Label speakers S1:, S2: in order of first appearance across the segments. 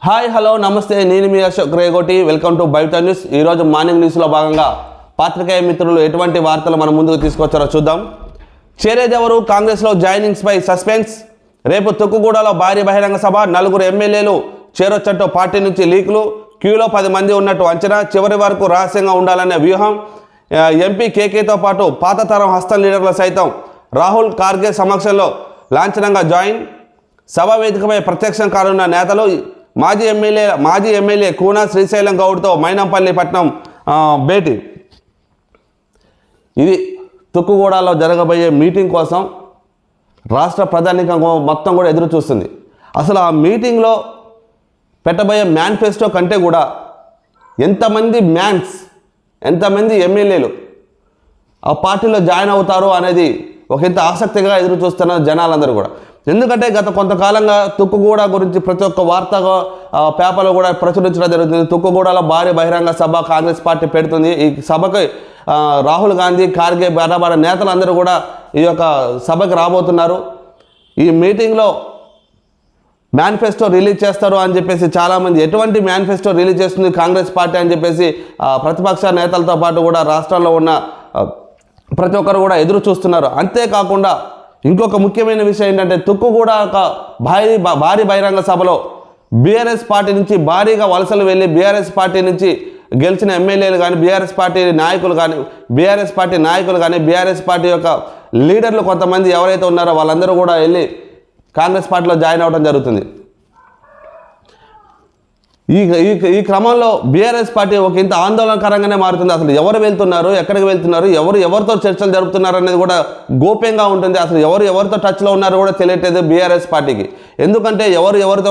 S1: Hi hello నమస్తే, నేను మీ Ashok Regoti. Welcome to Baita news. ఈరోజు మార్నింగ్ న్యూస్లో భాగంగా పాత్రికేయ మిత్రులు ఎటువంటి వార్తలు మన ముందుకు తీసుకొచ్చారో చూద్దాం. చేరేదెవరు కాంగ్రెస్లో జాయినింగ్స్పై సస్పెన్స్. రేపు తుక్కుగూడలో భారీ బహిరంగ సభ. 4 ఎమ్మెల్యేలు చేరొచ్చంటూ పార్టీ నుంచి లీకులు. క్యూలో 10 మంది ఉన్నట్టు అంచనా. చివరి వరకు రహస్యంగా ఉండాలనే వ్యూహం. ఎంపీ కేకేతో పాటు పాత తరం హస్తం లీడర్లు సైతం రాహుల్ ఖార్గే సమక్షంలో లాంఛనంగా జాయిన్. సభ వేదికపై ప్రత్యక్షం కానున్న నేతలు. మాజీ ఎమ్మెల్యే కూన శ్రీశైలం గౌడ్తో మైనంపల్లి పట్నం భేటీ. ఇది తుక్కుగూడలో జరగబోయే మీటింగ్ కోసం రాష్ట్ర ప్రధానికం మొత్తం కూడా ఎదురు చూస్తుంది. అసలు ఆ మీటింగ్లో పెట్టబోయే మేనిఫెస్టో కంటే కూడా ఎంతమంది ఎమ్మెల్యేలు ఆ పార్టీలో జాయిన్ అవుతారు అనేది ఒక ఇంత ఆసక్తిగా ఎదురు చూస్తున్నారు జనాలందరూ కూడా. ఎందుకంటే గత కొంతకాలంగా తుక్కుగూడ గురించి ప్రతి ఒక్క వార్త పేపర్లో కూడా ప్రచురించడం జరుగుతుంది. తుక్కుగూడలో భారీ బహిరంగ సభ కాంగ్రెస్ పార్టీ పెడుతుంది. ఈ సభకు రాహుల్ గాంధీ, ఖార్గే, బడా నేతలందరూ కూడా ఈ యొక్క సభకు రాబోతున్నారు. ఈ మీటింగ్లో మేనిఫెస్టో రిలీజ్ చేస్తారు అని చెప్పేసి చాలామంది, ఎటువంటి మేనిఫెస్టో రిలీజ్ చేస్తుంది కాంగ్రెస్ పార్టీ అని చెప్పేసి ప్రతిపక్ష నేతలతో పాటు కూడా రాష్ట్రంలో ఉన్న ప్రతి ఒక్కరు కూడా ఎదురు చూస్తున్నారు. అంతేకాకుండా ఇంకొక ముఖ్యమైన విషయం ఏంటంటే తుక్కుగూడ ఒక భారీ బహిరంగ సభలో బీఆర్ఎస్ పార్టీ నుంచి భారీగా వలసలు వెళ్ళి బీఆర్ఎస్ పార్టీ నుంచి గెలిచిన ఎమ్మెల్యేలు కానీ, బీఆర్ఎస్ పార్టీ నాయకులు కానీ, బీఆర్ఎస్ పార్టీ యొక్క లీడర్లు కొంతమంది ఎవరైతే ఉన్నారో వాళ్ళందరూ కూడా వెళ్ళి కాంగ్రెస్ పార్టీలో జాయిన్ అవ్వడం జరుగుతుంది. ఈ క్రమంలో బీఆర్ఎస్ పార్టీ ఒక ఇంత ఆందోళనకరంగానే మారుతుంది. అసలు ఎవరు వెళ్తున్నారు, ఎక్కడికి వెళ్తున్నారు, ఎవరితో చర్చలు జరుపుతున్నారు అనేది కూడా గోప్యంగా ఉంటుంది. అసలు ఎవరితో టచ్లో ఉన్నారో కూడా తెలియట్లేదు బీఆర్ఎస్ పార్టీకి. ఎందుకంటే ఎవరితో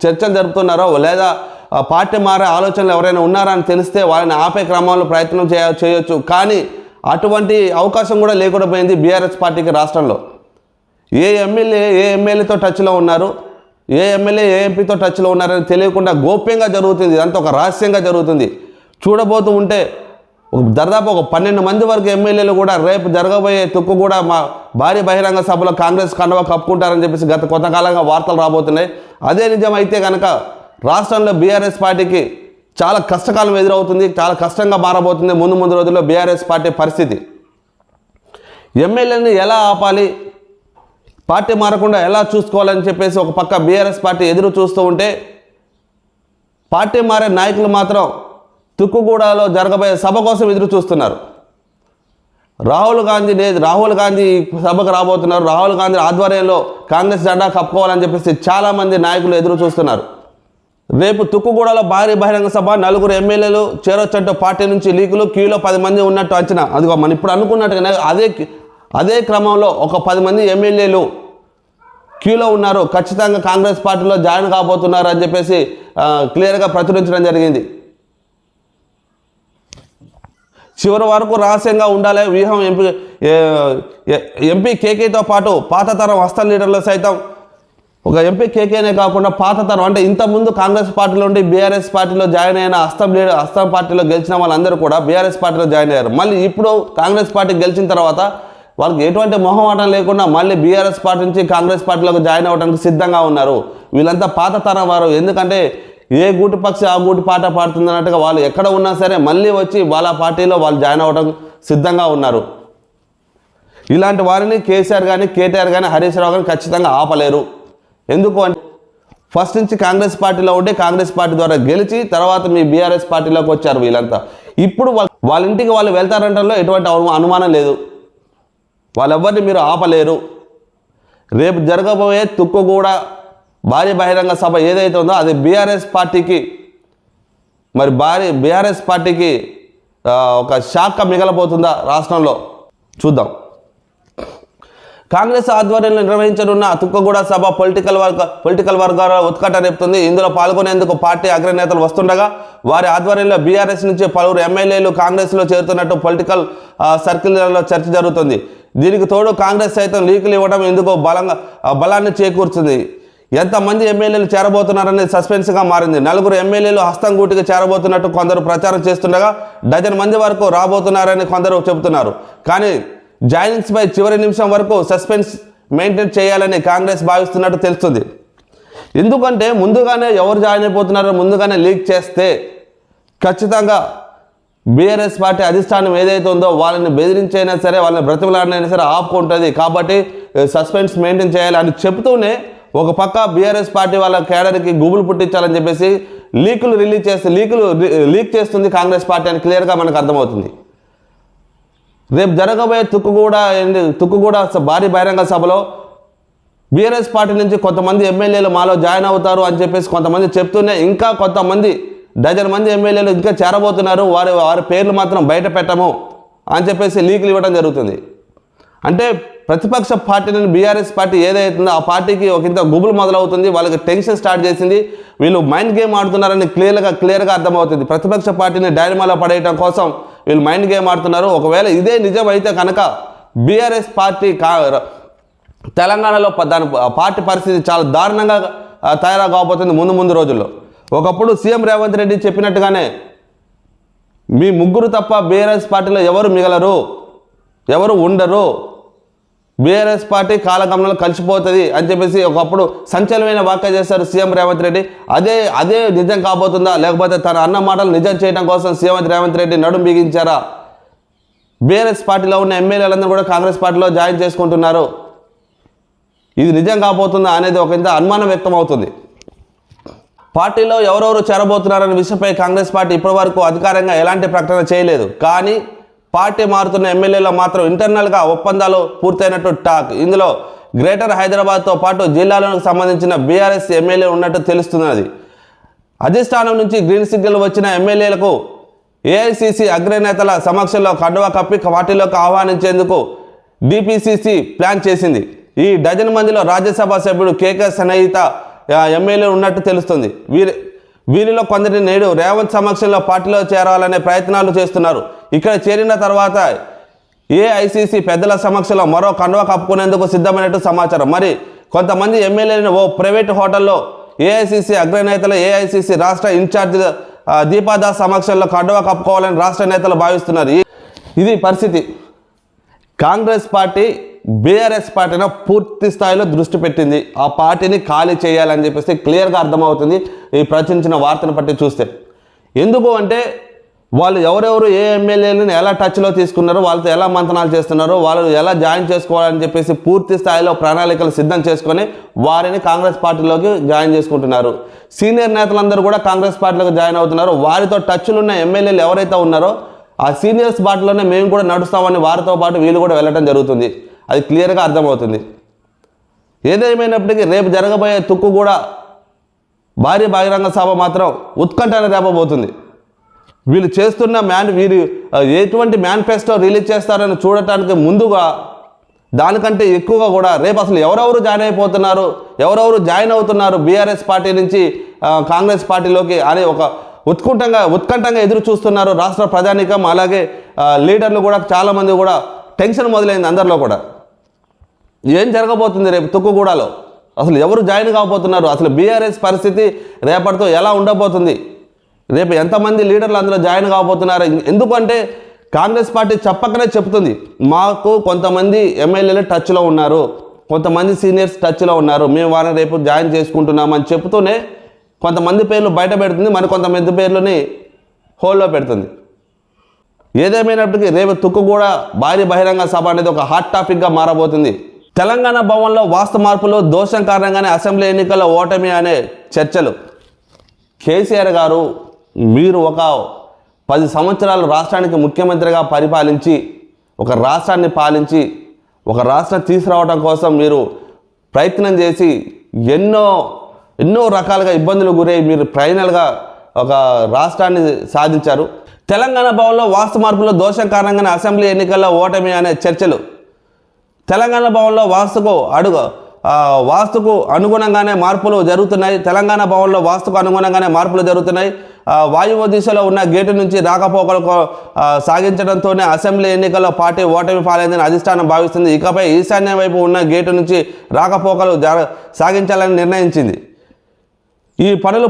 S1: చర్చలు జరుపుతున్నారో లేదా పార్టీ మారే ఆలోచనలు ఎవరైనా ఉన్నారా అని తెలిస్తే వాళ్ళని ఆపే క్రమంలో ప్రయత్నం చేయొచ్చు. కానీ అటువంటి అవకాశం కూడా లేకుండా పోయింది బీఆర్ఎస్ పార్టీకి రాష్ట్రంలో. ఏ ఎమ్మెల్యేతో టచ్లో ఉన్నారు, ఏ ఎమ్మెల్యే ఏ ఎంపీతో టచ్లో ఉన్నారని తెలియకుండా గోప్యంగా జరుగుతుంది. ఇదంతా ఒక రహస్యంగా జరుగుతుంది. చూడబోతూ ఉంటే దాదాపు ఒక 12 మంది వరకు ఎమ్మెల్యేలు కూడా రేపు జరగబోయే తుక్కుగూడ భారీ బహిరంగ సభలో కాంగ్రెస్ కండువా కప్పుకుంటారని చెప్పేసి గత కొంతకాలంగా వార్తలు రాబోతున్నాయి. అదే నిజమైతే కనుక రాష్ట్రంలో బీఆర్ఎస్ పార్టీకి చాలా కష్టకాలం ఎదురవుతుంది, చాలా కష్టంగా మారబోతుంది ముందు రోజుల్లో బీఆర్ఎస్ పార్టీ పరిస్థితి. ఎమ్మెల్యేని ఎలా ఆపాలి, పార్టీ మారకుండా ఎలా చూసుకోవాలని చెప్పేసి ఒక పక్క బీఆర్ఎస్ పార్టీ ఎదురు చూస్తూ ఉంటే, పార్టీ మారే నాయకులు మాత్రం తుక్కుగూడలో జరగబోయే సభ కోసం ఎదురు చూస్తున్నారు. రాహుల్ గాంధీ సభకు రాబోతున్నారు. రాహుల్ గాంధీ ఆధ్వర్యంలో కాంగ్రెస్ జెండా కప్పుకోవాలని చెప్పేసి చాలామంది నాయకులు ఎదురు చూస్తున్నారు. రేపు తుక్కుగూడలో భారీ బహిరంగ సభ. 4 ఎమ్మెల్యేలు చేరొచ్చంటూ పార్టీ నుంచి లీకులు. క్యూలో 10 మంది ఉన్నట్టు అంచనా. అదిగో మనం ఇప్పుడు అనుకున్నట్టుగానే అదే క్రమంలో ఒక 10 మంది ఎమ్మెల్యేలు క్యూలో ఉన్నారు. ఖచ్చితంగా కాంగ్రెస్ పార్టీలో జాయిన్ కాబోతున్నారు అని చెప్పేసి క్లియర్గా ప్రచురించడం జరిగింది. చివరి వరకు రహస్యంగా ఉండాలి వ్యూహం. ఎంపీ కేకేతో పాటు పాత తరం హస్తం లీడర్లు సైతం, ఒక ఎంపీ కేకేనే కాకుండా పాత తరం అంటే ఇంతకుముందు కాంగ్రెస్ పార్టీలో ఉండి బీఆర్ఎస్ పార్టీలో జాయిన్ అయిన హస్తం పార్టీలో గెలిచిన వాళ్ళందరూ కూడా బీఆర్ఎస్ పార్టీలో జాయిన్ అయ్యారు. మళ్ళీ ఇప్పుడు కాంగ్రెస్ పార్టీ గెలిచిన తర్వాత వాళ్ళకి ఎటువంటి మొహమాటం లేకుండా మళ్ళీ బీఆర్ఎస్ పార్టీ నుంచి కాంగ్రెస్ పార్టీలోకి జాయిన్ అవ్వడానికి సిద్ధంగా ఉన్నారు. వీళ్ళంతా పాత తరం వారు. ఎందుకంటే ఏ గూటి పక్షి ఆ గూటి పాట పాడుతుంది అన్నట్టుగా వాళ్ళు ఎక్కడ ఉన్నా సరే మళ్ళీ వచ్చి వాళ్ళ పార్టీలో వాళ్ళు జాయిన్ అవ్వడం సిద్ధంగా ఉన్నారు. ఇలాంటి వారిని కేసీఆర్ కానీ, కేటీఆర్ కానీ, హరీష్ రావు కానీ ఖచ్చితంగా ఆపలేరు. ఎందుకు అంటే ఫస్ట్ నుంచి కాంగ్రెస్ పార్టీలో ఉండి కాంగ్రెస్ పార్టీ ద్వారా గెలిచి తర్వాత మీ బీఆర్ఎస్ పార్టీలోకి వచ్చారు వీళ్ళంతా. ఇప్పుడు వాళ్ళ ఇంటికి వాళ్ళు వెళ్తారంటలో ఎటువంటి అనుమానం లేదు. వాళ్ళెవ్వరిని మీరు ఆపలేరు. రేపు జరగబోయే తుక్కుగూడ భారీ బహిరంగ సభ ఏదైతే ఉందో అది బీఆర్ఎస్ పార్టీకి ఒక షాక్గా మిగలబోతుందా రాష్ట్రంలో చూద్దాం. కాంగ్రెస్ ఆధ్వర్యంలో నిర్వహించనున్న తుక్కుగూడ సభ పొలిటికల్ వర్గాల ఉత్కంఠ రేపుతుంది. ఇందులో పాల్గొనేందుకు పార్టీ అగ్రనేతలు వస్తుండగా వారి ఆధ్వర్యంలో బీఆర్ఎస్ నుంచి పలువురు ఎమ్మెల్యేలు కాంగ్రెస్లో చేరుతున్నట్టు పొలిటికల్ సర్కిల్లో చర్చ జరుగుతుంది. దీనికి తోడు కాంగ్రెస్ సైతం లీకులు ఇవ్వడం ఎందుకో బలాన్ని చేకూర్చుంది. ఎంతమంది ఎమ్మెల్యేలు చేరబోతున్నారనేది సస్పెన్స్గా మారింది. 4 ఎమ్మెల్యేలు హస్తం గూటికి చేరబోతున్నట్టు కొందరు ప్రచారం చేస్తుండగా డజన్ మంది వరకు రాబోతున్నారని కొందరు చెబుతున్నారు. కానీ జాయినింగ్స్పై చివరి నిమిషం వరకు సస్పెన్స్ మెయింటైన్ చేయాలని కాంగ్రెస్ భావిస్తున్నట్టు తెలుస్తుంది. ఎందుకంటే ముందుగానే ఎవరు జాయిన్ అయిపోతున్నారో ముందుగానే లీక్ చేస్తే ఖచ్చితంగా బీఆర్ఎస్ పార్టీ అధిష్టానం ఏదైతే ఉందో వాళ్ళని బెదిరించైనా సరే, వాళ్ళని బ్రతిమలాడినైనా సరే ఆపుకుంటుంది. కాబట్టి సస్పెన్స్ మెయింటైన్ చేయాలి అని చెప్తూనే ఒక పక్క బీఆర్ఎస్ పార్టీ వాళ్ళ కేడర్కి గుబులు పుట్టించాలని చెప్పేసి లీక్ చేస్తుంది కాంగ్రెస్ పార్టీ అని క్లియర్గా మనకు అర్థమవుతుంది. రేపు జరగబోయే తుక్కుగూడ భారీ బహిరంగ సభలో బీఆర్ఎస్ పార్టీ నుంచి కొంతమంది ఎమ్మెల్యేలు మాలో జాయిన్ అవుతారు అని చెప్పేసి కొంతమంది చెప్తూనే ఇంకా కొంతమంది డజన్ మంది ఎమ్మెల్యేలు ఇంకా చేరబోతున్నారు, వారి పేర్లు మాత్రం బయట పెట్టము అని చెప్పేసి లీకులు ఇవ్వడం జరుగుతుంది. అంటే ప్రతిపక్ష పార్టీని బీఆర్ఎస్ పార్టీ ఏదైతుందో ఆ పార్టీకి ఒక ఇంత గుబులు మొదలవుతుంది, వాళ్ళకి టెన్షన్ స్టార్ట్ చేసింది. వీళ్ళు మైండ్ గేమ్ ఆడుతున్నారని క్లియర్గా అర్థమవుతుంది. ప్రతిపక్ష పార్టీని డైనమాలో పడేయడం కోసం వీళ్ళు మైండ్ గేమ్ ఆడుతున్నారు. ఒకవేళ ఇదే నిజం అయితే కనుక బీఆర్ఎస్ పార్టీ తెలంగాణలో దాని పార్టీ పరిస్థితి చాలా దారుణంగా తయారవబోతుంది ముందు రోజుల్లో. ఒకప్పుడు సీఎం రేవంత్ రెడ్డి చెప్పినట్టుగానే మీ ముగ్గురు తప్ప బీఆర్ఎస్ పార్టీలో ఎవరు మిగలరు, ఎవరు ఉండరు, బీఆర్ఎస్ పార్టీ కాలగమనంలో కలిసిపోతుంది అని చెప్పేసి ఒకప్పుడు సంచలనమైన వ్యాఖ్య చేశారు సీఎం రేవంత్ రెడ్డి. అదే నిజం కాబోతుందా, లేకపోతే తన అన్న మాటలు నిజం చేయడం కోసం సీఎం రేవంత్ రెడ్డి నడుం బిగించారా? బీఆర్ఎస్ పార్టీలో ఉన్న ఎమ్మెల్యేలందరూ కూడా కాంగ్రెస్ పార్టీలో జాయిన్ చేసుకుంటున్నారు. ఇది నిజం కాబోతుందా అనేది ఒక ఇంత అనుమానం వ్యక్తం అవుతుంది. పార్టీలో ఎవరెవరు చేరబోతున్నారనే విషయంపై కాంగ్రెస్ పార్టీ ఇప్పటివరకు అధికారంగా ఎలాంటి ప్రకటన చేయలేదు. కానీ పార్టీ మారుతున్న ఎమ్మెల్యేలో మాత్రం ఇంటర్నల్గా ఒప్పందాలు పూర్తయినట్టు టాక్. ఇందులో గ్రేటర్ హైదరాబాద్తో పాటు జిల్లాలకు సంబంధించిన బీఆర్ఎస్ ఎమ్మెల్యే ఉన్నట్టు తెలుస్తున్నది. అధిష్టానం నుంచి గ్రీన్ సిగ్నల్ వచ్చిన ఎమ్మెల్యేలకు ఏఐసిసి అగ్రనేతల సమక్షంలో కండువా కప్పి పార్టీలోకి ఆహ్వానించేందుకు డిపిసిసి ప్లాన్ చేసింది. ఈ డజన్ మందిలో రాజ్యసభ సభ్యుడు కేకే సనయిత ఎమ్మెల్యే ఉన్నట్టు తెలుస్తుంది. వీరిలో కొందరిని నేడు రేవంత్ సమక్షంలో పార్టీలో చేరాలనే ప్రయత్నాలు చేస్తున్నారు. ఇక్కడ చేరిన తర్వాత ఏఐసిసి పెద్దల సమక్షంలో మరో కండువా కప్పుకునేందుకు సిద్ధమైనట్టు సమాచారం. మరి కొంతమంది ఎమ్మెల్యేలను ఓ ప్రైవేట్ హోటల్లో ఏఐసిసి అగ్రనేతలు ఏఐసిసి రాష్ట్ర ఇన్ఛార్జ్ దీపాదాస్ సమక్షంలో కండువా కప్పుకోవాలని రాష్ట్ర నేతలు భావిస్తున్నారు. ఇది పరిస్థితి. కాంగ్రెస్ పార్టీ బీఆర్ఎస్ పార్టీని పూర్తి స్థాయిలో దృష్టి పెట్టింది. ఆ పార్టీని ఖాళీ చేయాలని చెప్పేసి క్లియర్గా అర్థమవుతుంది ఈ ప్రచురించిన వార్తను బట్టి చూస్తే. ఎందుకు అంటే వాళ్ళు ఎవరెవరు ఏ ఎమ్మెల్యేలను ఎలా టచ్లో తీసుకున్నారో, వాళ్ళతో ఎలా మంతనాలు చేస్తున్నారో, వాళ్ళు ఎలా జాయిన్ చేసుకోవాలని చెప్పేసి పూర్తి స్థాయిలో ప్రణాళికలు సిద్ధం చేసుకొని వారిని కాంగ్రెస్ పార్టీలోకి జాయిన్ చేసుకుంటున్నారు. సీనియర్ నేతలందరూ కూడా కాంగ్రెస్ పార్టీలోకి జాయిన్ అవుతున్నారు. వారితో టచ్లు ఉన్న ఎమ్మెల్యేలు ఎవరైతే ఉన్నారో ఆ సీనియర్స్ బాటలోనే మేము కూడా నడుస్తామని వారితో పాటు వీళ్ళు కూడా వెళ్ళడం జరుగుతుంది. అది క్లియర్గా అర్థమవుతుంది. ఏదేమైనప్పటికీ రేపు జరగబోయే తుక్కుగూడ భారీ బహిరంగ సభ మాత్రం ఉత్కంఠను రేపబోతుంది. వీళ్ళు చేస్తున్న వీరు ఎటువంటి మేనిఫెస్టో రిలీజ్ చేస్తారని చూడటానికి ముందుగా దానికంటే ఎక్కువగా కూడా రేపు అసలు ఎవరెవరు జాయిన్ అయిపోతున్నారు, ఎవరెవరు జాయిన్ అవుతున్నారు బీఆర్ఎస్ పార్టీ నుంచి కాంగ్రెస్ పార్టీలోకి అని ఒక ఉత్కంఠంగా ఎదురు చూస్తున్నారు రాష్ట్ర ప్రజానీకం. అలాగే లీడర్లు కూడా చాలామంది కూడా టెన్షన్ మొదలైంది అందరిలో కూడా. ఏం జరగబోతుంది రేపు తుక్కుగూడలో, అసలు ఎవరు జాయిన్ కాబోతున్నారు, అసలు బీఆర్ఎస్ పరిస్థితి రేపటితో ఎలా ఉండబోతుంది, రేపు ఎంతమంది లీడర్లు అందులో జాయిన్ కాబోతున్నారు? ఎందుకంటే కాంగ్రెస్ పార్టీ చెప్పకనే చెప్తుంది మాకు కొంతమంది ఎమ్మెల్యేలు టచ్లో ఉన్నారు, కొంతమంది సీనియర్స్ టచ్లో ఉన్నారు, మేము వారిని రేపు జాయిన్ చేసుకుంటున్నామని చెప్తూనే కొంతమంది పేర్లు బయట పెడుతుంది, మరి కొంతమంది పేర్లని హోల్డ్లో పెడుతుంది. ఏదేమైనప్పటికీ రేపు తుక్కుగూడ భారీ బహిరంగ సభ అనేది ఒక హాట్ టాపిక్గా మారబోతుంది. తెలంగాణ భవన్లో వాస్తు మార్పులు, దోషం కారణంగానే అసెంబ్లీ ఎన్నికల్లో ఓటమి అనే చర్చలు. కేసీఆర్ గారు మీరు ఒక 10 సంవత్సరాలు రాష్ట్రానికి ముఖ్యమంత్రిగా పరిపాలించి ఒక రాష్ట్రాన్ని పాలించి ఒక రాష్ట్రం తీసుకురావడం కోసం మీరు ప్రయత్నం చేసి ఎన్నో రకాలుగా ఇబ్బందులు గురై మీరు ఫైనల్గా ఒక రాష్ట్రాన్ని సాధించారు. తెలంగాణ భవన్లో వాస్తు మార్పులు, దోషం కారణంగానే అసెంబ్లీ ఎన్నికల్లో ఓటమి అనే చర్చలు. తెలంగాణ భవన్లో వాస్తుకు అనుగుణంగానే మార్పులు జరుగుతున్నాయి. తెలంగాణ భవన్లో వాస్తుకు అనుగుణంగానే మార్పులు జరుగుతున్నాయి. వాయువ్య దిశలో ఉన్న గేటు నుంచి రాకపోకలు సాగించడంతోనే అసెంబ్లీ ఎన్నికల్లో పార్టీ ఓటమి పాలైందని అధిష్టానం భావిస్తుంది. ఇకపై ఈశాన్య వైపు ఉన్న గేటు నుంచి రాకపోకలు సాగించాలని నిర్ణయించింది. ఈ పనులు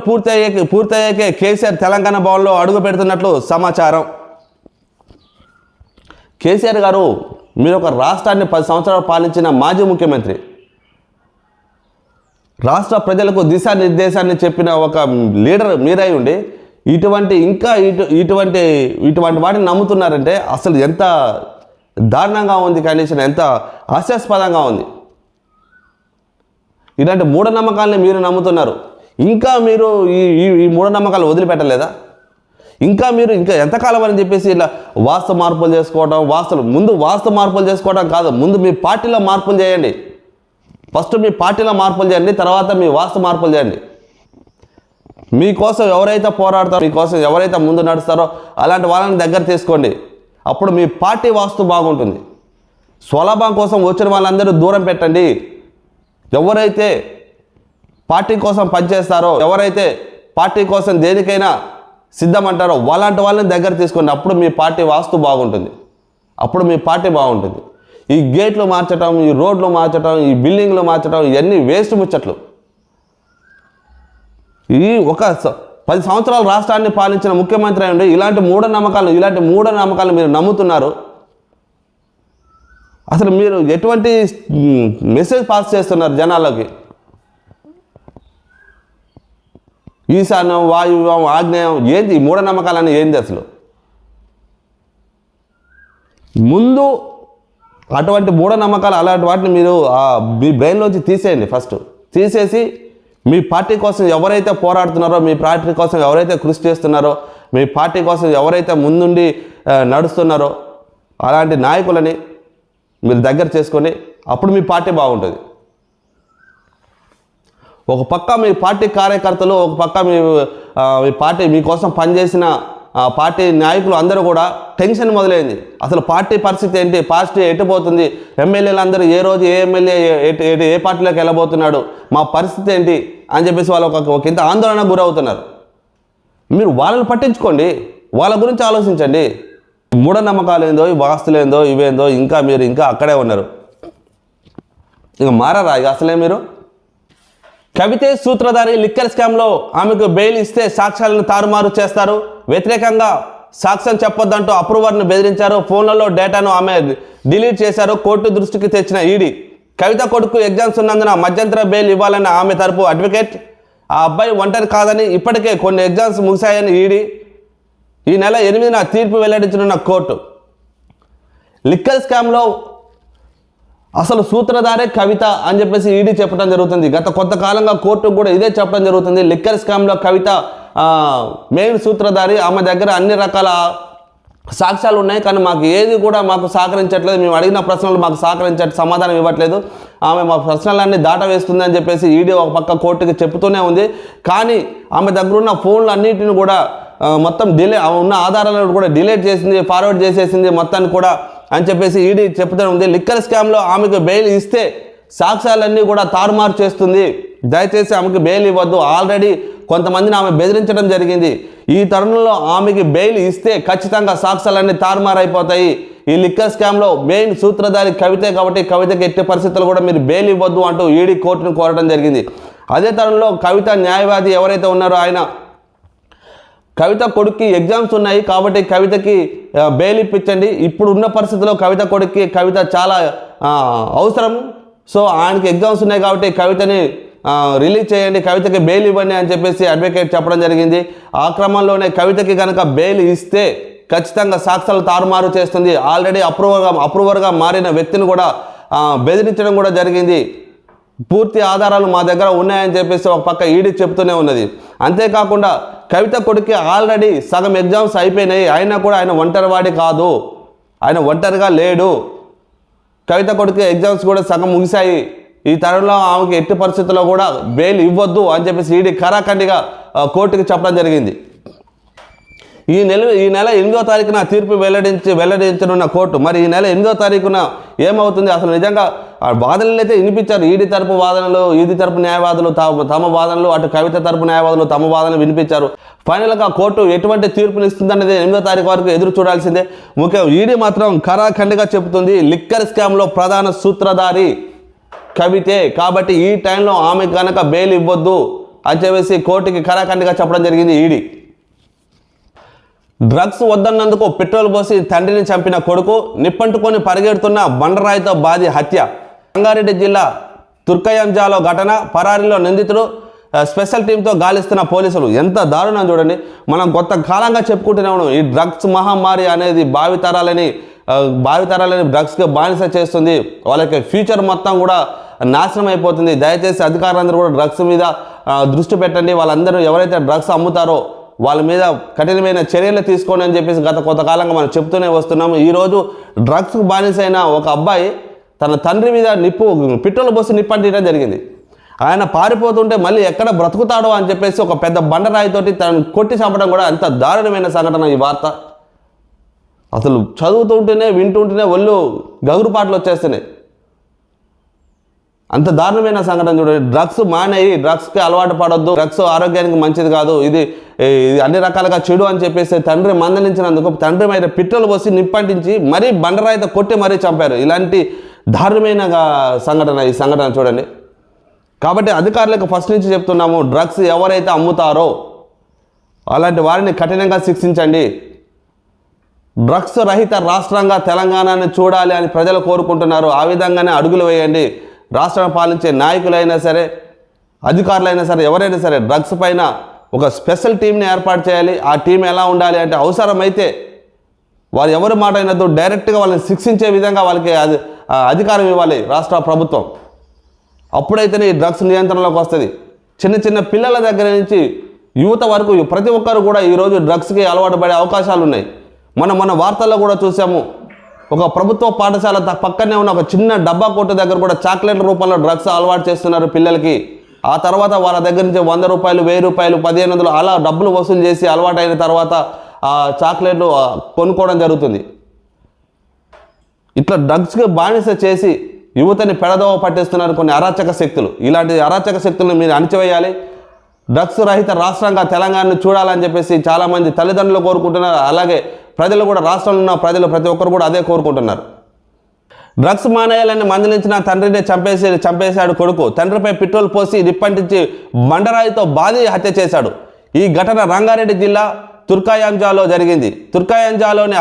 S1: పూర్తయ్యాకే కేసీఆర్ తెలంగాణ భవన్లో అడుగు పెడుతున్నట్లు సమాచారం. కేసీఆర్ గారు మీరు ఒక రాష్ట్రాన్ని 10 సంవత్సరాలు పాలించిన మాజీ ముఖ్యమంత్రి. రాష్ట్ర ప్రజలకు దిశానిర్దేశాన్ని చెప్పిన ఒక లీడర్ మీరై ఉండి ఇటువంటి వాటిని నమ్ముతున్నారంటే అసలు ఎంత దారుణంగా ఉంది, కండిషన్ ఎంత హాస్యాస్పదంగా ఉంది. ఇలాంటి మూఢనమ్మకాలని మీరు నమ్ముతున్నారు. ఇంకా మీరు ఈ మూఢనమ్మకాలు వదిలిపెట్టలేదా? ఇంకా ఎంతకాలం అని చెప్పేసి ఇలా వాస్తు మార్పులు చేసుకోవడం, ముందు వాస్తు మార్పులు చేసుకోవడం కాదు, ముందు మీ పార్టీలో మార్పులు చేయండి. ఫస్ట్ మీ పార్టీలో మార్పులు చేయండి, తర్వాత మీ వాస్తు మార్పులు చేయండి. మీకోసం ఎవరైతే పోరాడతారో, మీకోసం ఎవరైతే ముందు నడుస్తారో అలాంటి వాళ్ళని దగ్గర తీసుకోండి. అప్పుడు మీ పార్టీ వాస్తు బాగుంటుంది. స్వలాభం కోసం వచ్చిన వాళ్ళందరూ దూరం పెట్టండి. ఎవరైతే పార్టీ కోసం పనిచేస్తారో, ఎవరైతే పార్టీ కోసం దేనికైనా సిద్ధమంటారో అలాంటి వాళ్ళని దగ్గర తీసుకోండి. అప్పుడు మీ పార్టీ వాస్తు బాగుంటుంది. అప్పుడు మీ పార్టీ బాగుంటుంది. ఈ గేట్లు మార్చడం, ఈ రోడ్లు మార్చడం, ఈ బిల్డింగ్లు మార్చడం ఇవన్నీ వేస్ట్ ముచ్చట్లు. ఈ ఒక 10 సంవత్సరాలు రాష్ట్రాన్ని పాలించిన ముఖ్యమంత్రి అయ్యండి ఇలాంటి మూఢనమ్మకాలు మీరు నమ్ముతున్నారు. అసలు మీరు ఎటువంటి మెసేజ్ పాస్ చేస్తున్నారు జనాలకి? ఈశాన్యం, వాయువ్యం, ఆగ్నేయం ఏంది? ఈ మూఢనమ్మకాలని ఏంది అసలు? ముందు అటువంటి మూఢనమ్మకాలు అలాంటి వాటిని మీరు మీ బ్రెయిన్లోంచి తీసేయండి. ఫస్ట్ తీసేసి మీ పార్టీ కోసం ఎవరైతే పోరాడుతున్నారో, మీ పార్టీ కోసం ఎవరైతే కృషి చేస్తున్నారో, మీ పార్టీ కోసం ఎవరైతే ముందుండి నడుస్తున్నారో అలాంటి నాయకులని మీరు దగ్గర చేసుకొని అప్పుడు మీ పార్టీ బాగుంటుంది. ఒక పక్క మీ పార్టీ కార్యకర్తలు, ఒక పక్క మీ పార్టీ మీకోసం పనిచేసిన పార్టీ నాయకులు అందరూ కూడా టెన్షన్ మొదలైంది. అసలు పార్టీ పరిస్థితి ఏంటి, పార్టీ ఎట్టుపోతుంది, ఎమ్మెల్యేలు అందరూ ఏ రోజు ఏ ఎమ్మెల్యే ఏ పార్టీలోకి వెళ్ళబోతున్నాడు, మా పరిస్థితి ఏంటి అని చెప్పేసి వాళ్ళు ఒక ఇంత ఆందోళన గురవుతున్నారు. మీరు వాళ్ళని పట్టించుకోండి, వాళ్ళ గురించి ఆలోచించండి. మూఢనమ్మకాలు ఏందో, వాస్తులేందో, ఇవేందో మీరు ఇంకా అక్కడే ఉన్నారు. ఇక మారరా ఇక అసలే మీరు? కవితే సూత్రధారి లిక్కర్ స్కామ్లో ఆమెకు బెయిల్ ఇస్తే సాక్ష్యాలను తారుమారు చేస్తారు. వ్యతిరేకంగా సాక్ష్యం చెప్పొద్దంటూ అప్రూవర్ను బెదిరించారు. ఫోన్లలో డేటాను ఆమె డిలీట్ చేశారు. కోర్టు దృష్టికి తెచ్చిన ఈడీ. కవిత కొడుకు ఎగ్జామ్స్ ఉన్నందున మధ్యంతర బెయిల్ ఇవ్వాలన్న ఆమె తరపు అడ్వకేట్. ఆ అబ్బాయి ఒంటరి కాదని, ఇప్పటికే కొన్ని ఎగ్జామ్స్ ముగిశాయని ఈడీ. ఈ నెల 8న తీర్పు వెల్లడించనున్న కోర్టు. లిక్కర్ స్కామ్లో అసలు సూత్రధారే కవిత అని చెప్పేసి ఈడీ చెప్పడం జరుగుతుంది. గత కొంతకాలంగా కోర్టుకు కూడా ఇదే చెప్పడం జరుగుతుంది. లిక్కర్ స్కామ్లో కవిత మెయిన్ సూత్రధారి. ఆమె దగ్గర అన్ని రకాల సాక్ష్యాలు ఉన్నాయి, కానీ మాకు ఏది కూడా సహకరించట్లేదు. మేము అడిగిన ప్రశ్నలు మాకు సమాధానం ఇవ్వట్లేదు. ఆమె మా ప్రశ్నలన్నీ దాటవేస్తుంది అని చెప్పేసి ఈడీ ఒక పక్క కోర్టుకి చెప్తూనే ఉంది. కానీ ఆమె దగ్గర ఉన్న ఫోన్లు అన్నింటిని కూడా మొత్తం ఉన్న ఆధారాలను కూడా డిలీట్ చేసింది, ఫార్వర్డ్ చేసేసింది మొత్తాన్ని కూడా అని చెప్పేసి ఈడీ చెప్తూనే ఉంది. లిక్కర్ స్కామ్లో ఆమెకు బెయిల్ ఇస్తే సాక్ష్యాలన్నీ కూడా తారుమారు చేస్తుంది. దయచేసి ఆమెకు బెయిల్ ఇవ్వద్దు. ఆల్రెడీ కొంతమందిని ఆమె బెదిరించడం జరిగింది. ఈ తరుణంలో ఆమెకి బెయిల్ ఇస్తే ఖచ్చితంగా సాక్ష్యాలన్నీ తారుమారైపోతాయి. ఈ లిక్కర్ స్కామ్లో మెయిన్ సూత్రధారి కవితే కాబట్టి కవితకి ఎట్టి పరిస్థితులు కూడా మీరు బెయిల్ ఇవ్వద్దు అంటూ ఈడీ కోర్టును కోరడం జరిగింది. అదే తరుణంలో కవిత న్యాయవాది ఎవరైతే ఉన్నారో ఆయన కవిత కొడుక్కి ఎగ్జామ్స్ ఉన్నాయి కాబట్టి కవితకి బెయిల్ ఇప్పించండి, ఇప్పుడు ఉన్న పరిస్థితుల్లో కవిత కొడుక్కి కవిత చాలా అవసరం, సో ఆయనకి ఎగ్జామ్స్ ఉన్నాయి కాబట్టి కవితని రిలీజ్ చేయండి, కవితకి బెయిల్ ఇవ్వండి అని చెప్పేసి అడ్వకేట్ చెప్పడం జరిగింది. ఆ క్రమంలోనే కవితకి కనుక బెయిల్ ఇస్తే ఖచ్చితంగా సాక్ష్యాలు తారుమారు చేస్తుంది. ఆల్రెడీ అప్రూవర్గా మారిన వ్యక్తిని కూడా బెదిరించడం కూడా జరిగింది. పూర్తి ఆధారాలు మా దగ్గర ఉన్నాయని చెప్పేసి ఒక పక్క ఈడీ చెప్తూనే ఉన్నది. అంతేకాకుండా కవిత కొడుకు ఆల్రెడీ సగం ఎగ్జామ్స్ అయిపోయినాయి, అయినా కూడా ఆయన ఒంటరివాడి కాదు, ఆయన ఒంటరిగా లేడు. కవిత కొడుకు ఎగ్జామ్స్ కూడా సగం ముగిశాయి. ఈ తరుణంలో ఆమెకి ఎట్టి పరిస్థితుల్లో కూడా బెయిల్ ఇవ్వద్దు అని చెప్పేసి ఈడీ ఖరాఖండిగా కోర్టుకి చెప్పడం జరిగింది. ఈ నెల 8వ తారీఖున తీర్పు వెల్లడించనున్న కోర్టు. మరి ఈ నెల 8వ తారీఖున ఏమవుతుంది? అసలు నిజంగా వాదనలు అయితే వినిపించారు. ఈడీ తరపు వాదనలు, ఈడీ తరపు న్యాయవాదులు తమ వాదనలు, అటు కవిత తరపు న్యాయవాదులు తమ వాదనలు వినిపించారు. ఫైనల్గా కోర్టు ఎటువంటి తీర్పుని ఇస్తుందనేది 8వ తారీఖు వరకు ఎదురు చూడాల్సిందే. ముఖ్యంగా ఈడీ మాత్రం ఖరాఖండిగా చెబుతుంది లిక్కర్ స్కామ్లో ప్రధాన సూత్రధారి కవితే కాబట్టి ఈ టైంలో ఆమె కనుక బెయిల్ ఇవ్వద్దు అని చెప్పేసి కోర్టుకి ఖరాఖండిగా చెప్పడం జరిగింది ఈడీ. డ్రగ్స్ వద్దన్నందుకు పెట్రోల్ పోసి తండ్రిని చంపిన కొడుకు, నిప్పంటుకొని పరిగెడుతున్న బండరాయితో బాది హత్య. రంగారెడ్డి జిల్లా తుర్కయంజాలో ఘటన, పరారీలో నిందితుడు, స్పెషల్ టీంతో గాలిస్తున్న పోలీసులు. ఎంత దారుణం చూడండి. మనం కొంతకాలంగా చెప్పుకుంటూనే ఉన్నాం, ఈ డ్రగ్స్ మహమ్మారి అనేది భావితరాలని డ్రగ్స్కి బానిస చేస్తుంది, వాళ్ళకి ఫ్యూచర్ మొత్తం కూడా నాశనం అయిపోతుంది. దయచేసి అధికారులందరూ కూడా డ్రగ్స్ మీద దృష్టి పెట్టండి. వాళ్ళందరూ ఎవరైతే డ్రగ్స్ అమ్ముతారో వాళ్ళ మీద కఠినమైన చర్యలు తీసుకోండి అని చెప్పేసి గత కొంతకాలంగా మనం చెప్తూనే వస్తున్నాము. ఈరోజు డ్రగ్స్కి బానిసైన ఒక అబ్బాయి తన తండ్రి మీద పెట్రోల్ పోసి నిప్పంటియడం జరిగింది. ఆయన పారిపోతుంటే మళ్ళీ ఎక్కడ బ్రతుకుతాడో అని చెప్పేసి ఒక పెద్ద బండరాయితోటి తనను కొట్టి చంపడం కూడా ఎంత దారుణమైన సంఘటన ఈ వార్త. అసలు చదువుతుంటేనే వింటుంటేనే ఒళ్ళు గగురుపాట్లు వచ్చేస్తున్నాయి. అంత దారుణమైన సంఘటన చూడండి. డ్రగ్స్ మానేయి, డ్రగ్స్కి అలవాటు పడొద్దు, డ్రగ్స్ ఆరోగ్యానికి మంచిది కాదు, ఇది అన్ని రకాలుగా చెడు అని చెప్పేసి తండ్రి మందలించినందుకు తండ్రి మీద పెట్రోల్ పోసి నిప్పంటించి మరీ బండరాయితో కొట్టి మరీ చంపారు. ఇలాంటి దారుణమైన ఈ సంఘటన చూడండి. కాబట్టి అధికారులకు ఫస్ట్ నుంచి చెప్తున్నాము, డ్రగ్స్ ఎవరైతే అమ్ముతారో అలాంటి వారిని కఠినంగా శిక్షించండి. డ్రగ్స్ రహిత రాష్ట్రంగా తెలంగాణని చూడాలి అని ప్రజలు కోరుకుంటున్నారు. ఆ విధంగానే అడుగులు వేయండి. రాష్ట్రం పాలించే నాయకులైనా సరే, అధికారులైనా సరే, ఎవరైనా సరే డ్రగ్స్ పైన ఒక స్పెషల్ టీంని ఏర్పాటు చేయాలి. ఆ టీం ఎలా ఉండాలి అంటే అవసరమైతే వారు ఎవరి మాట అయినదో డైరెక్ట్గా వాళ్ళని శిక్షించే విధంగా వాళ్ళకి అధికారం ఇవ్వాలి రాష్ట్ర ప్రభుత్వం. అప్పుడైతేనే ఈ డ్రగ్స్ నియంత్రణలోకి వస్తుంది. చిన్న చిన్న పిల్లల దగ్గర నుంచి యువత వరకు ప్రతి ఒక్కరు కూడా ఈరోజు డ్రగ్స్కి అలవాటు పడే అవకాశాలు ఉన్నాయి. మన వార్తల్లో కూడా చూసాము, ఒక ప్రభుత్వ పాఠశాల పక్కనే ఉన్న ఒక చిన్న డబ్బా కొట్టు దగ్గర కూడా చాక్లెట్ల రూపంలో డ్రగ్స్ అలవాటు చేస్తున్నారు పిల్లలకి. ఆ తర్వాత వాళ్ళ దగ్గర నుంచి 100 రూపాయలు, 1000 రూపాయలు, 1500 అలా డబ్బులు వసూలు చేసి అలవాటు అయిన తర్వాత ఆ చాక్లెట్లు కొనుక్కోవడం జరుగుతుంది. ఇట్లా డ్రగ్స్కి బానిస చేసి యువతని పెడదోవ పట్టిస్తున్నారు కొన్ని అరాచక శక్తులు. ఇలాంటి అరాచక శక్తులను మీరు అణిచివేయాలి. డ్రగ్స్ రహిత రాష్ట్రంగా తెలంగాణను చూడాలని చెప్పేసి చాలామంది తల్లిదండ్రులు కోరుకుంటున్నారు. అలాగే ప్రజలు కూడా, రాష్ట్రంలో ఉన్న ప్రజలు ప్రతి ఒక్కరు కూడా అదే కోరుకుంటున్నారు. డ్రగ్స్ మానేయాలని మందలించిన తండ్రిని చంపేశాడు కొడుకు. తండ్రిపై పెట్రోల్ పోసి నిప్పంటించి బండరాయితో బాధి హత్య చేశాడు. ఈ ఘటన రంగారెడ్డి జిల్లా తుర్కయంజాలో జరిగింది. తుర్కయంజాలోని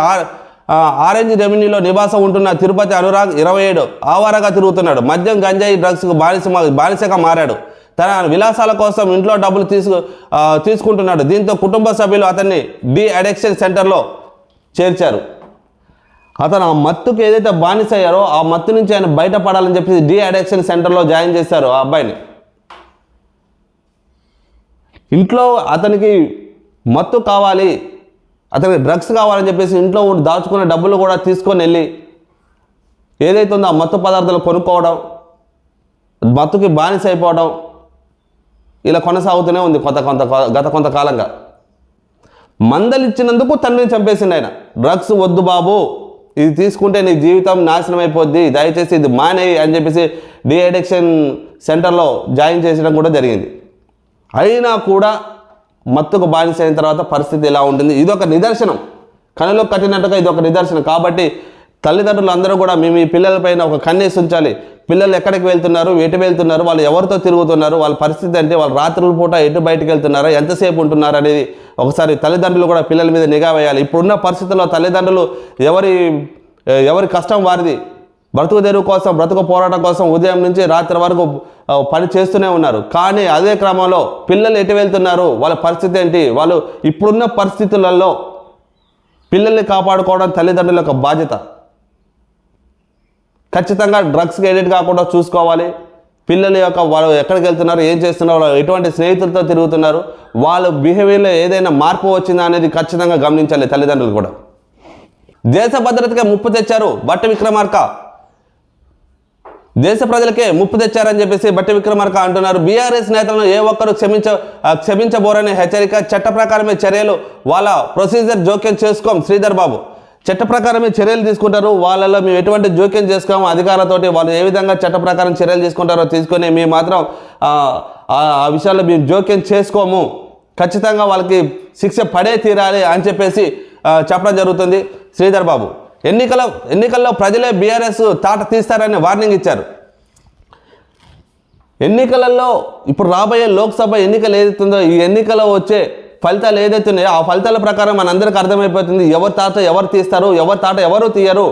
S1: ఆరెంజ్ రెవెన్యూలో నివాసం ఉంటున్న తిరుపతి అనురాగ్ 27 ఆవారగా తిరుగుతున్నాడు. మద్యం, గంజాయి, డ్రగ్స్కు బానిసగా మారాడు. తన విలాసాల కోసం ఇంట్లో డబ్బులు తీసుకుంటున్నాడు. దీంతో కుటుంబ సభ్యులు అతన్ని డి అడిక్షన్ సెంటర్లో చేర్చారు. అతను ఆ మత్తుకు ఏదైతే బానిస అయ్యారో ఆ మత్తు నుంచి ఆయన బయటపడాలని చెప్పి డి అడిక్షన్ సెంటర్లో జాయిన్ చేశారు ఆ అబ్బాయిని. ఇంట్లో అతనికి మత్తు కావాలి, అతనికి డ్రగ్స్ కావాలని చెప్పేసి ఇంట్లో దాచుకునే డబ్బులు కూడా తీసుకొని వెళ్ళి ఏదైతే ఉందో ఆ మత్తు పదార్థాలు కొనుక్కోవడం, మత్తుకి బానిస అయిపోవడం ఇలా కొనసాగుతూనే ఉంది గత కొంతకాలంగా. మందలిచ్చినందుకు తండ్రిని చంపేసింది ఆయన. డ్రగ్స్ వద్దు బాబు, ఇది తీసుకుంటే నీ జీవితం నాశనం అయిపోద్ది, దయచేసి ఇది మానేయి అని చెప్పేసి డి అడిక్షన్ సెంటర్లో జాయిన్ చేసడం కూడా జరిగింది. అయినా కూడా మత్తుకు బానిస అయిన తర్వాత పరిస్థితి ఎలా ఉంటుంది, ఇదొక నిదర్శనం. కనులో కట్టినట్టుగా ఇదొక నిదర్శనం. కాబట్టి తల్లిదండ్రులు అందరూ కూడా మీ పిల్లలపైన ఒక కన్నేసి ఉంచాలి. పిల్లలు ఎక్కడికి వెళ్తున్నారు, ఎటు వెళ్తున్నారు, వాళ్ళు ఎవరితో తిరుగుతున్నారు, వాళ్ళ పరిస్థితి అంటే వాళ్ళు రాత్రుల పూట ఎటు బయటకు వెళ్తున్నారా, ఎంతసేపు ఉంటున్నారు అనేది ఒకసారి తల్లిదండ్రులు కూడా పిల్లల మీద నిఘా వేయాలి. ఇప్పుడున్న పరిస్థితుల్లో తల్లిదండ్రులు ఎవరి కష్టం వారిది. బ్రతుకు తెరువు కోసం, బ్రతుకు పోరాటం కోసం ఉదయం నుంచి రాత్రి వరకు పని చేస్తూనే ఉన్నారు. కానీ అదే క్రమంలో పిల్లలు ఎటు వెళ్తున్నారు, వాళ్ళ పరిస్థితి ఏంటి, వాళ్ళు ఇప్పుడున్న పరిస్థితులలో పిల్లల్ని కాపాడుకోవడం తల్లిదండ్రుల యొక్క బాధ్యత. ఖచ్చితంగా డ్రగ్స్కి ఎడిట్ కాకుండా చూసుకోవాలి. పిల్లల యొక్క వాళ్ళు ఎక్కడికి వెళ్తున్నారు, ఏం చేస్తున్నారు, వాళ్ళు ఎటువంటి స్నేహితులతో తిరుగుతున్నారు, వాళ్ళ బిహేవియర్లో ఏదైనా మార్పు వచ్చిందా అనేది ఖచ్చితంగా గమనించాలి తల్లిదండ్రులు కూడా. దేశ భద్రతకే ముప్పు తెచ్చారు బట్టి విక్రమార్క. దేశ ప్రజలకే ముప్పు తెచ్చారని చెప్పేసి బట్టి విక్రమార్క అంటున్నారు. బీఆర్ఎస్ నేతలను ఏ ఒక్కరు క్షమించబోరని హెచ్చరిక. చట్ట ప్రకారమే చర్యలు, వాళ్ళ ప్రొసీజర్ జోక్యం చేసుకోం. శ్రీధర్ బాబు చట్ట ప్రకారమే చర్యలు తీసుకుంటారు, వాళ్ళలో మేము ఎటువంటి జోక్యం చేసుకోము. అధికారులతోటి వాళ్ళు ఏ విధంగా చట్ట ప్రకారం చర్యలు తీసుకుంటారో తీసుకొని మేము మాత్రం ఆ విషయాల్లో మేము జోక్యం చేసుకోము. ఖచ్చితంగా వాళ్ళకి శిక్ష పడే తీరాలి అని చెప్పేసి చెప్పడం జరుగుతుంది. శ్రీధర్ బాబు ఎన్నికల్లో ప్రజలే బీఆర్ఎస్ తాట తీస్తారని వార్నింగ్ ఇచ్చారు. ఎన్నికలలో ఇప్పుడు రాబోయే లోక్సభ ఎన్నికలు ఏదైతుందో ఈ ఎన్నికల్లో వచ్చే ఫలితాలు ఏదైతే ఉన్నాయో ఆ ఫలితాల ప్రకారం మనందరికీ అర్థమైపోతుంది ఎవరి తాట ఎవరు తీస్తారు, ఎవరి తాట ఎవరు తీయరు,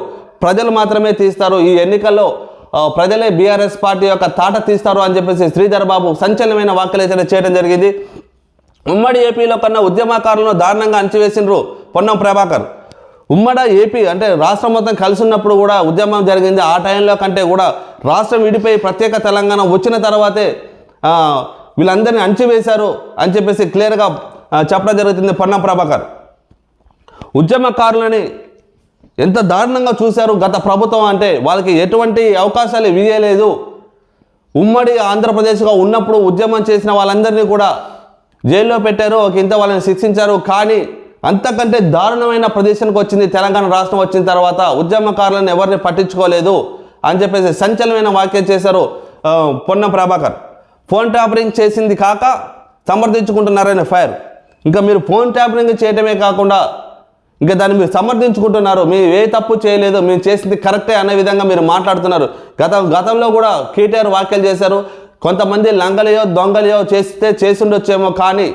S1: ప్రజలు మాత్రమే తీస్తారు. ఈ ఎన్నికల్లో ప్రజలే బీఆర్ఎస్ పార్టీ యొక్క తాట తీస్తారు అని చెప్పేసి శ్రీధర్ బాబు సంచలనమైన వ్యాఖ్యలు చేయడం జరిగింది. ఉమ్మడి ఏపీలో కన్నా ఉద్యమకారులను దారుణంగా అణచివేసినారు పొన్నం ప్రభాకర్. ఉమ్మడి ఏపీ అంటే రాష్ట్రం మొత్తం కలిసి ఉన్నప్పుడు కూడా ఉద్యమం జరిగింది. ఆ టైంలో కంటే కూడా రాష్ట్రం విడిపోయి ప్రత్యేక తెలంగాణ వచ్చిన తర్వాతే వీళ్ళందరినీ అణచివేశారు అని చెప్పేసి క్లియర్గా చెప్పడం జరుగుతుంది పొన్నం ప్రభాకర్. ఉద్యమకారులని ఎంత దారుణంగా చూశారు గత ప్రభుత్వం అంటే వాళ్ళకి ఎటువంటి అవకాశాలు ఇవ్వలేదు. ఉమ్మడి ఆంధ్రప్రదేశ్గా ఉన్నప్పుడు ఉద్యమం చేసిన వాళ్ళందరినీ కూడా జైల్లో పెట్టారు, ఇంత వాళ్ళని శిక్షించారు. కానీ అంతకంటే దారుణమైన ప్రదేశానికి వచ్చింది తెలంగాణ రాష్ట్రం వచ్చిన తర్వాత. ఉద్యమకారులను ఎవరిని పట్టించుకోలేదు అని చెప్పేసి సంచలనమైన వ్యాఖ్యలు చేశారు పొన్నం ప్రభాకర్. ఫోన్ ట్యాపరింగ్ చేసింది కాక సమర్థించుకుంటున్నారని ఫైర్. ఇంకా మీరు ఫోన్ ట్యాపరింగ్ చేయటమే కాకుండా ఇంకా దాన్ని మీరు సమర్థించుకుంటున్నారు. మీరు ఏ తప్పు చేయలేదు, మీరు చేసింది కరెక్టే అనే విధంగా మీరు మాట్లాడుతున్నారు. గతంలో కూడా కేటీఆర్ వ్యాఖ్యలు చేశారు. కొంతమంది లంగలియో దొంగలియో చేస్తుండొచ్చేమో, కానీ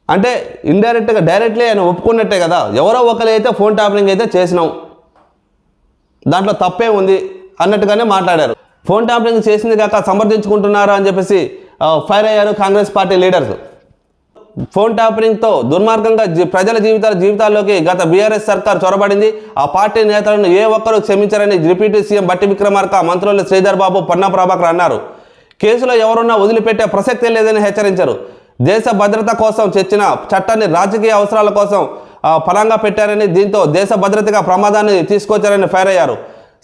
S1: అంటే ఇండైరెక్ట్గా డైరెక్ట్లీ ఆయన ఒప్పుకున్నట్టే కదా. ఎవరో ఒకరైతే ఫోన్ ట్యాపరింగ్ అయితే చేసినాం, దాంట్లో తప్పే ఉంది అన్నట్టుగానే మాట్లాడారు. ఫోన్ ట్యాపరింగ్ చేసింది కాక సమర్థించుకుంటున్నారు అని చెప్పేసి ఫైర్ అయ్యారు కాంగ్రెస్ పార్టీ లీడర్స్. ఫోన్ ట్యాపరింగ్తో దుర్మార్గంగా ప్రజల జీవితాల్లోకి గత బీఆర్ఎస్ సర్కార్ చొరబడింది. ఆ పార్టీ నేతలను ఏ ఒక్కరూ క్షమించారని డిప్యూటీ సీఎం బట్టి విక్రమార్క, మంత్రులు శ్రీధర్ బాబు, పొన్నం ప్రభాకర్ అన్నారు. కేసులో ఎవరున్నా వదిలిపెట్టే ప్రసక్తే లేదని హెచ్చరించారు. దేశ భద్రత కోసం తెచ్చిన చట్టాన్ని రాజకీయ అవసరాల కోసం పరంగా పెట్టారని, దీంతో దేశ భద్రతగా ప్రమాదాన్ని తీసుకొచ్చారని ఫైర్ అయ్యారు.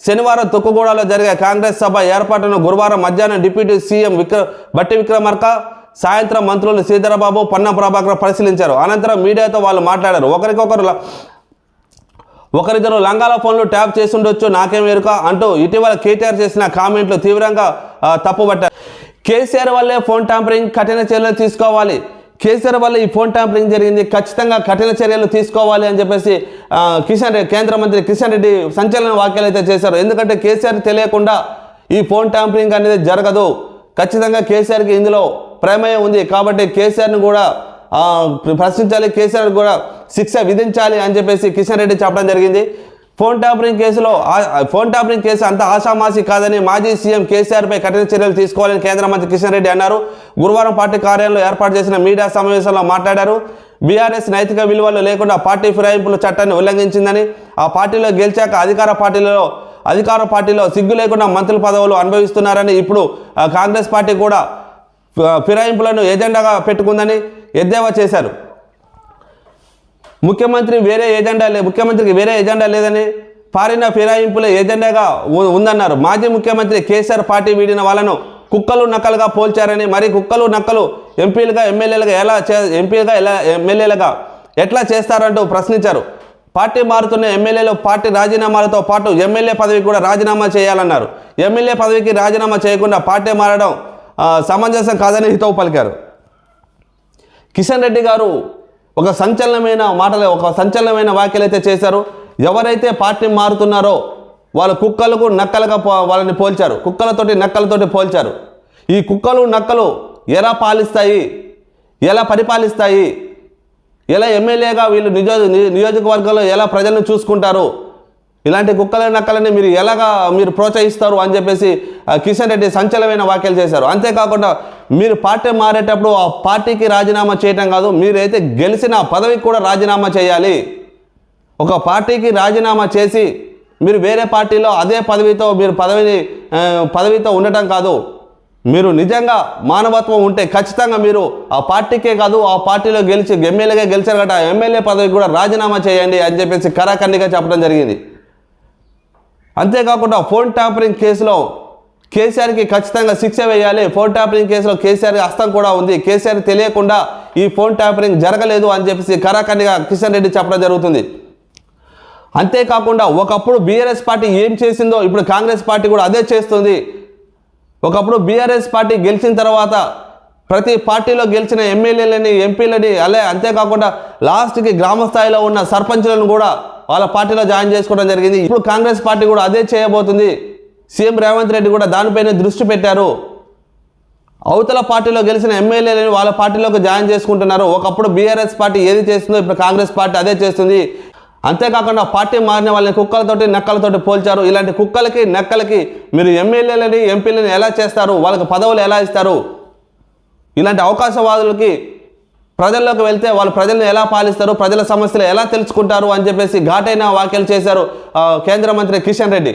S1: శనివారం తుక్కుగూడలో జరిగే కాంగ్రెస్ సభ ఏర్పాటును గురువారం మధ్యాహ్నం డిప్యూటీ సీఎం బట్టి విక్రమార్క, సాయంత్రం మంత్రులు శ్రీధరబాబు, పొన్నం ప్రభాకర్ పరిశీలించారు. అనంతరం మీడియాతో వాళ్ళు మాట్లాడారు. ఒకరిద్దరు లంగాల ఫోన్లు ట్యాప్ చేస్తుండొచ్చు, నాకేం ఎరుక అంటూ ఇటీవల కేటీఆర్ చేసిన కామెంట్లు తీవ్రంగా తప్పుపట్టారు. కేసీఆర్ వల్లే ఫోన్ ట్యాంపరింగ్, కఠిన చర్యలు తీసుకోవాలి. కేసీఆర్ వల్ల ఈ ఫోన్ ట్యాంపరింగ్ జరిగింది, ఖచ్చితంగా కఠిన చర్యలు తీసుకోవాలి అని చెప్పేసి కేంద్ర మంత్రి కిషన్ రెడ్డి సంచలన వ్యాఖ్యలు అయితే చేశారు. ఎందుకంటే కేసీఆర్ తెలియకుండా ఈ ఫోన్ ట్యాంపరింగ్ అనేది జరగదు. ఖచ్చితంగా కేసీఆర్కి ఇందులో ప్రమేయం ఉంది కాబట్టి కేసీఆర్ని కూడా ప్రశ్నించాలి, కేసీఆర్ కూడా శిక్ష విధించాలి అని చెప్పేసి కిషన్ రెడ్డి చెప్పడం జరిగింది. ఫోన్ ట్యాంపరింగ్ కేసు అంత ఆషామాషి కాదని మాజీ సీఎం కేసీఆర్పై కఠిన చర్యలు తీసుకోవాలని కేంద్ర మంత్రి కిషన్ రెడ్డి అన్నారు. గురువారం పార్టీ కార్యాలయంలో ఏర్పాటు చేసిన మీడియా సమావేశంలో మాట్లాడారు. బీఆర్ఎస్ నైతిక విలువలు లేకుండా పార్టీ ఫిరాయింపుల చట్టాన్ని ఉల్లంఘించిందని, ఆ పార్టీలో గెలిచాక అధికార పార్టీలో సిగ్గు లేకుండా మంత్రుల పదవులు అనుభవిస్తున్నారని, ఇప్పుడు కాంగ్రెస్ పార్టీ కూడా ఫిరాయింపులను ఎజెండాగా పెట్టుకుందని ఎద్దేవా చేశారు. ముఖ్యమంత్రికి వేరే ఎజెండా లేదని, పారిన ఫిరాయింపుల ఎజెండాగా ఉందన్నారు. మాజీ ముఖ్యమంత్రి కేసీఆర్ పార్టీ వీడిన వాళ్ళను కుక్కలు నక్కలుగా పోల్చారని, మరి కుక్కలు నక్కలు ఎంపీలుగా ఎమ్మెల్యేలుగా ఎట్లా చేస్తారంటూ ప్రశ్నించారు. పార్టీ మారుతున్న ఎమ్మెల్యేలు పార్టీ రాజీనామాలతో పాటు ఎమ్మెల్యే పదవికి కూడా రాజీనామా చేయాలన్నారు. ఎమ్మెల్యే పదవికి రాజీనామా చేయకుండా పార్టీ మారడం సమంజసం కాదని హితవు పలికారు. కిషన్ రెడ్డి గారు ఒక సంచలనమైన వ్యాఖ్యలు అయితే చేశారు. ఎవరైతే పార్టీ మారుతున్నారో వాళ్ళు కుక్కలకు నక్కలుగా వాళ్ళని పోల్చారు, కుక్కలతోటి నక్కలతోటి పోల్చారు. ఈ కుక్కలు నక్కలు ఎలా పాలిస్తాయి, ఎలా పరిపాలిస్తాయి, ఎలా ఎమ్మెల్యేగా వీళ్ళు నియోజకవర్గంలో ఎలా ప్రజలను చూసుకుంటారు, ఇలాంటి కుక్కల నక్కలని మీరు ప్రోత్సహిస్తారు అని చెప్పేసి కిషన్ రెడ్డి సంచలనమైన వ్యాఖ్యలు చేశారు. అంతేకాకుండా మీరు పార్టీ మారేటప్పుడు ఆ పార్టీకి రాజీనామా చేయటం కాదు, మీరైతే గెలిచిన పదవికి కూడా రాజీనామా చేయాలి. ఒక పార్టీకి రాజీనామా చేసి మీరు వేరే పార్టీలో అదే పదవితో ఉండటం కాదు. మీరు నిజంగా మానవత్వం ఉంటే ఖచ్చితంగా మీరు ఆ పార్టీకే కాదు, ఆ పార్టీలో ఎమ్మెల్యేగా గెలిచారు కదా, ఎమ్మెల్యే పదవికి కూడా రాజీనామా చేయండి అని చెప్పేసి కరాఖండిగా చెప్పడం జరిగింది. అంతేకాకుండా ఫోన్ ట్యాంపరింగ్ కేసులో కేసీఆర్కి ఖచ్చితంగా శిక్ష వేయాలి. ఫోన్ ట్యాంపరింగ్ కేసులో కేసీఆర్ హస్తం కూడా ఉంది. కేసీఆర్ తెలియకుండా ఈ ఫోన్ ట్యాంపరింగ్ జరగలేదు అని చెప్పేసి కరాఖండిగా కిషన్ రెడ్డి చెప్పడం జరుగుతుంది. అంతేకాకుండా ఒకప్పుడు బీఆర్ఎస్ పార్టీ ఏం చేసిందో ఇప్పుడు కాంగ్రెస్ పార్టీ కూడా అదే చేస్తుంది. ఒకప్పుడు బీఆర్ఎస్ పార్టీ గెలిచిన తర్వాత ప్రతి పార్టీలో గెలిచిన ఎమ్మెల్యేలని, ఎంపీలని, అంతేకాకుండా లాస్ట్కి గ్రామ స్థాయిలో ఉన్న సర్పంచ్లను కూడా వాళ్ళ పార్టీలో జాయిన్ చేసుకోవడం జరిగింది. ఇప్పుడు కాంగ్రెస్ పార్టీ కూడా అదే చేయబోతుంది. సీఎం రేవంత్ రెడ్డి కూడా దానిపైన దృష్టి పెట్టారు. అవతల పార్టీలో గెలిచిన ఎమ్మెల్యేలని వాళ్ళ పార్టీలోకి జాయిన్ చేసుకుంటున్నారు. ఒకప్పుడు బీఆర్ఎస్ పార్టీ ఏది చేస్తుందో ఇప్పుడు కాంగ్రెస్ పార్టీ అదే చేస్తుంది. అంతేకాకుండా పార్టీ మారిన వాళ్ళని కుక్కలతోటి నక్కలతోటి పోల్చారు. ఇలాంటి కుక్కలకి నక్కలకి మీరు ఎమ్మెల్యేలని ఎంపీలని ఎలా చేస్తారు, వాళ్ళకి పదవులు ఎలా ఇస్తారు? ఇలాంటి అవకాశవాదులకి ప్రజల్లోకి వెళ్తే వాళ్ళు ప్రజలను ఎలా పాలిస్తారు, ప్రజల సమస్యలు ఎలా తెలుసుకుంటారు అని చెప్పేసి ఘాటైన వ్యాఖ్యలు చేశారు కేంద్ర మంత్రి కిషన్ రెడ్డి.